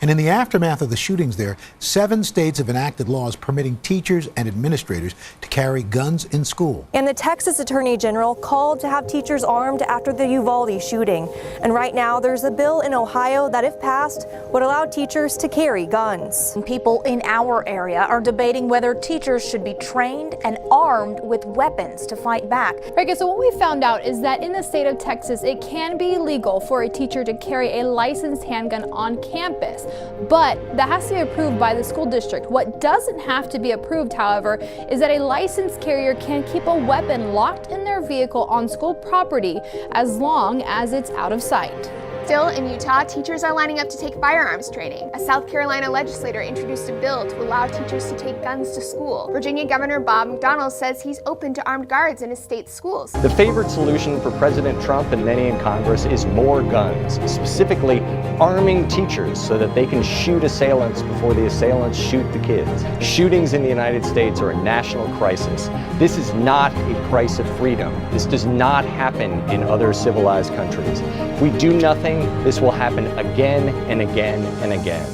And in the aftermath of the shootings there, 7 states have enacted laws permitting teachers and administrators to carry guns in school. And the Texas Attorney General called to have teachers armed after the Uvalde shooting. And right now there's a bill in Ohio that, if passed, would allow teachers to carry guns. People in our area are debating whether teachers should be trained and armed with weapons to fight back. Right, so what we found out is that in the state of Texas, it can be illegal for a teacher to carry a licensed handgun on campus, but that has to be approved by the school district. What doesn't have to be approved, however, is that a licensed carrier can keep a weapon locked in their vehicle on school property as long as it's out of sight. Still in Utah, teachers are lining up to take firearms training. A South Carolina legislator introduced a bill to allow teachers to take guns to school. Virginia Governor Bob McDonnell says he's open to armed guards in his state's schools. The favored solution for President Trump and many in Congress is more guns, specifically arming teachers so that they can shoot assailants before the assailants shoot the kids. Shootings in the United States are a national crisis. This is not a price of freedom. This does not happen in other civilized countries. If we do nothing, this will happen again and again and again.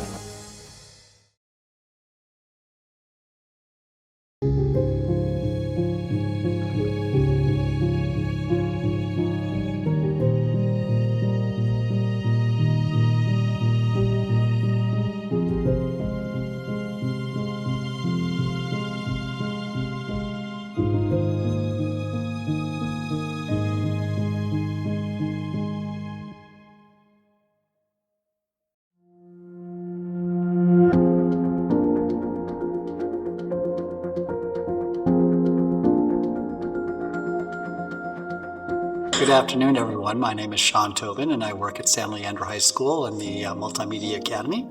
Good afternoon, everyone. My name is Sean Tobin, and I work at San Leandro High School in the Multimedia Academy,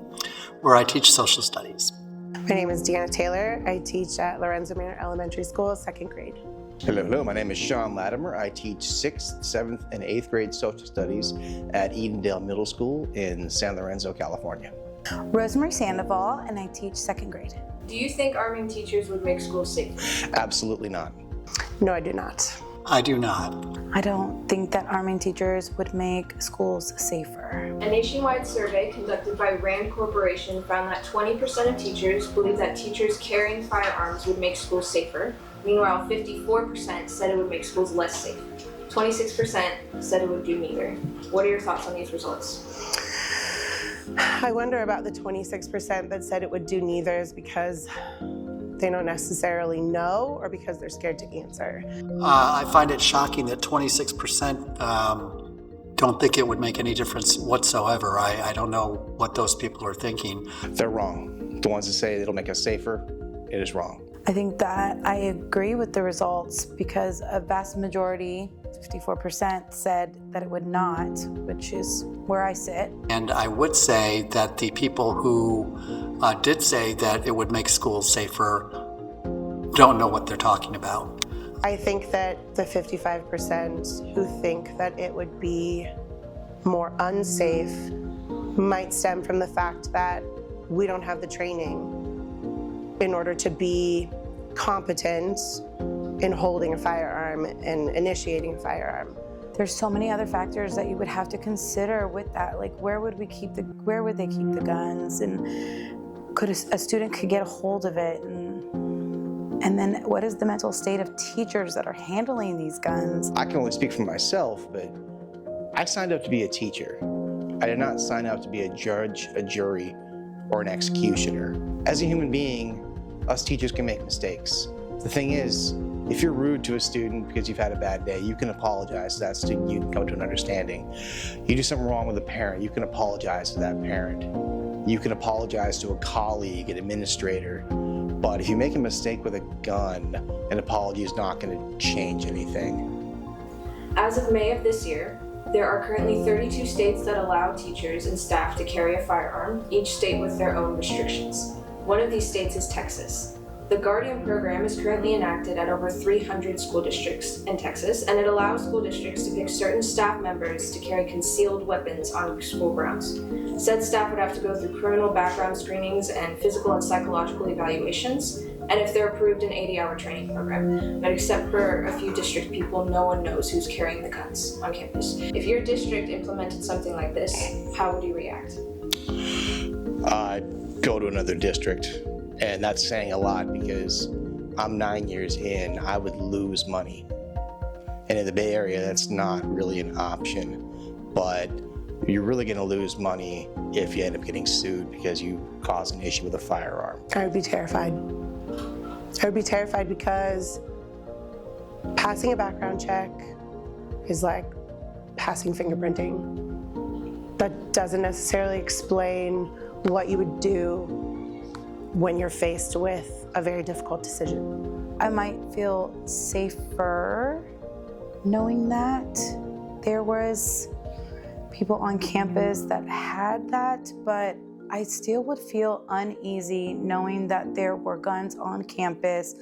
where I teach social studies. My name is Deanna Taylor. I teach at Lorenzo Manor Elementary School, 2nd grade. Hello. My name is Sean Latimer. I teach 6th, 7th, and 8th grade social studies at Edendale Middle School in San Lorenzo, California. Rosemary Sandoval, and I teach 2nd grade. Do you think arming teachers would make schools safer? Absolutely not. No, I do not. I do not. I don't think that arming teachers would make schools safer. A nationwide survey conducted by Rand Corporation found that 20% of teachers believe that teachers carrying firearms would make schools safer. Meanwhile, 54% said it would make schools less safe. 26% said it would do neither. What are your thoughts on these results? I wonder about the 26% that said it would do neither is because they don't necessarily know or because they're scared to answer. I find it shocking that 26% don't think it would make any difference whatsoever. I don't know what those people are thinking. They're wrong. The ones that say it'll make us safer, it is wrong. I think that I agree with the results because a vast majority, 54%, said that it would not, which is where I sit. And I would say that the people who did say that it would make schools safer don't know what they're talking about. I think that the 55% who think that it would be more unsafe might stem from the fact that we don't have the training in order to be competent in holding a firearm and initiating a firearm. There's so many other factors that you would have to consider with that, like where would they keep the guns, and could a student could get a hold of it, and then what is the mental state of teachers that are handling these guns? I can only speak for myself, but I signed up to be a teacher. I did not sign up to be a judge, a jury, or an executioner. As a human being, us teachers can make mistakes. The thing is, if you're rude to a student because you've had a bad day, you can apologize to that student, you can come to an understanding. You do something wrong with a parent, you can apologize to that parent. You can apologize to a colleague, an administrator. But if you make a mistake with a gun, an apology is not going to change anything. As of May of this year, there are currently 32 states that allow teachers and staff to carry a firearm, each state with their own restrictions. One of these states is Texas. The Guardian program is currently enacted at over 300 school districts in Texas, and it allows school districts to pick certain staff members to carry concealed weapons on school grounds. Said staff would have to go through criminal background screenings and physical and psychological evaluations, and if they're approved, an 80-hour training program. But except for a few district people, no one knows who's carrying the guns on campus. If your district implemented something like this, how would you react? I'd go to another district, and that's saying a lot because I'm 9 years in, I would lose money. And in the Bay Area, that's not really an option, but you're really gonna lose money if you end up getting sued because you caused an issue with a firearm. I would be terrified. I would be terrified because passing a background check is like passing fingerprinting. That doesn't necessarily explain what you would do when you're faced with a very difficult decision. I might feel safer knowing that there was people on campus that had that, but I still would feel uneasy knowing that there were guns on campus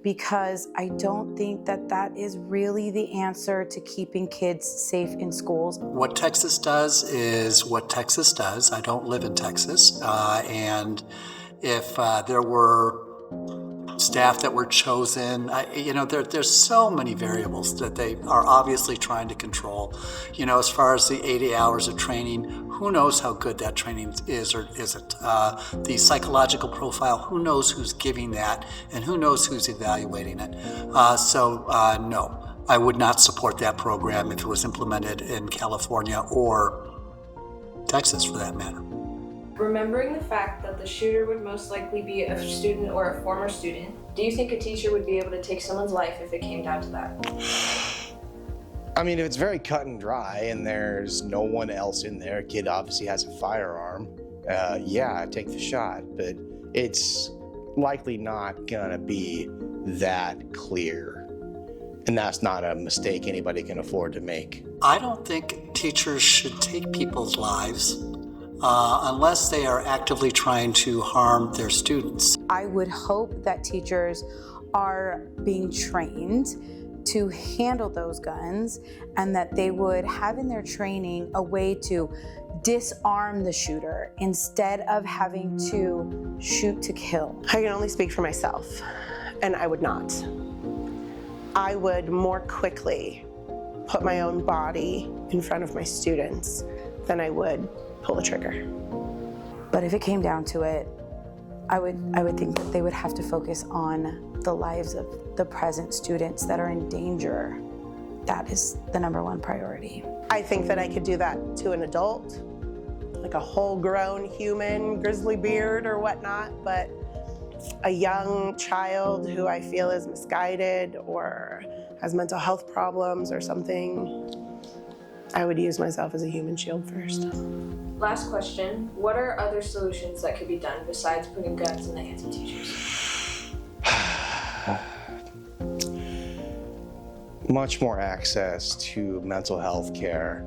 because I don't think that that is really the answer to keeping kids safe in schools. What Texas does is what Texas does. I don't live in Texas, and if there were staff that were chosen, there's so many variables that they are obviously trying to control. As far as the 80 hours of training, who knows how good that training is or isn't. The psychological profile, who knows who's giving that and who knows who's evaluating it. No, I would not support that program if it was implemented in California or Texas for that matter. Remembering the fact that the shooter would most likely be a student or a former student, do you think a teacher would be able to take someone's life if it came down to that? I mean, if it's very cut and dry and there's no one else in there, a kid obviously has a firearm, yeah, take the shot, but it's likely not gonna be that clear. And that's not a mistake anybody can afford to make. I don't think teachers should take people's lives unless they are actively trying to harm their students. I would hope that teachers are being trained to handle those guns and that they would have in their training a way to disarm the shooter instead of having to shoot to kill. I can only speak for myself, and I would not. I would more quickly put my own body in front of my students than I would pull the trigger. But if it came down to it, I would think that they would have to focus on the lives of the present students that are in danger. That is the #1 priority. I think that I could do that to an adult, like a whole grown human, grizzly beard or whatnot, but a young child who I feel is misguided or has mental health problems or something, I would use myself as a human shield first. Last question, what are other solutions that could be done besides putting guns in the hands of teachers? Much more access to mental health care,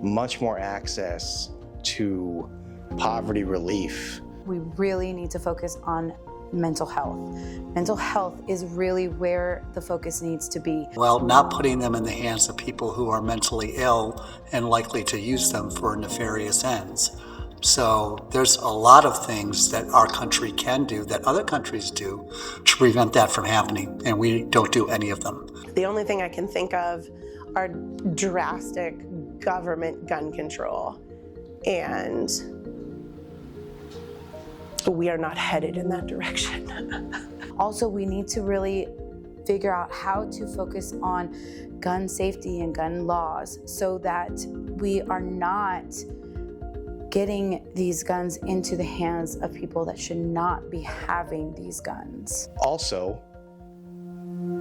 much more access to poverty relief. We really need to focus on mental health. Mental health is really where the focus needs to be. Well, not putting them in the hands of people who are mentally ill and likely to use them for nefarious ends. So there's a lot of things that our country can do, that other countries do, to prevent that from happening, and we don't do any of them. The only thing I can think of are drastic government gun control, and we are not headed in that direction. Also, we need to really figure out how to focus on gun safety and gun laws so that we are not getting these guns into the hands of people that should not be having these guns. Also,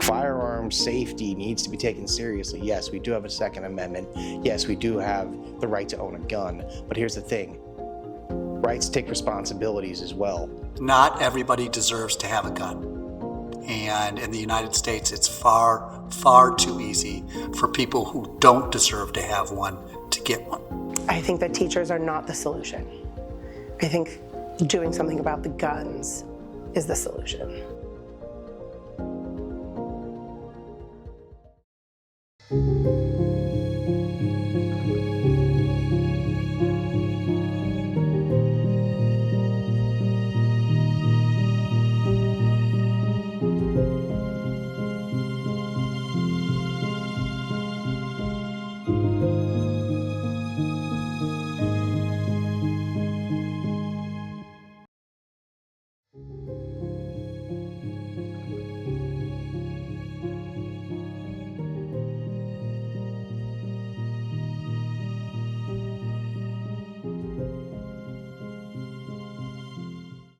firearm safety needs to be taken seriously. Yes, we do have a Second Amendment. Yes, we do have the right to own a gun. But here's the thing. Rights take responsibilities as well. Not everybody deserves to have a gun. And in the United States, it's far, far too easy for people who don't deserve to have one to get one. I think that teachers are not the solution. I think doing something about the guns is the solution.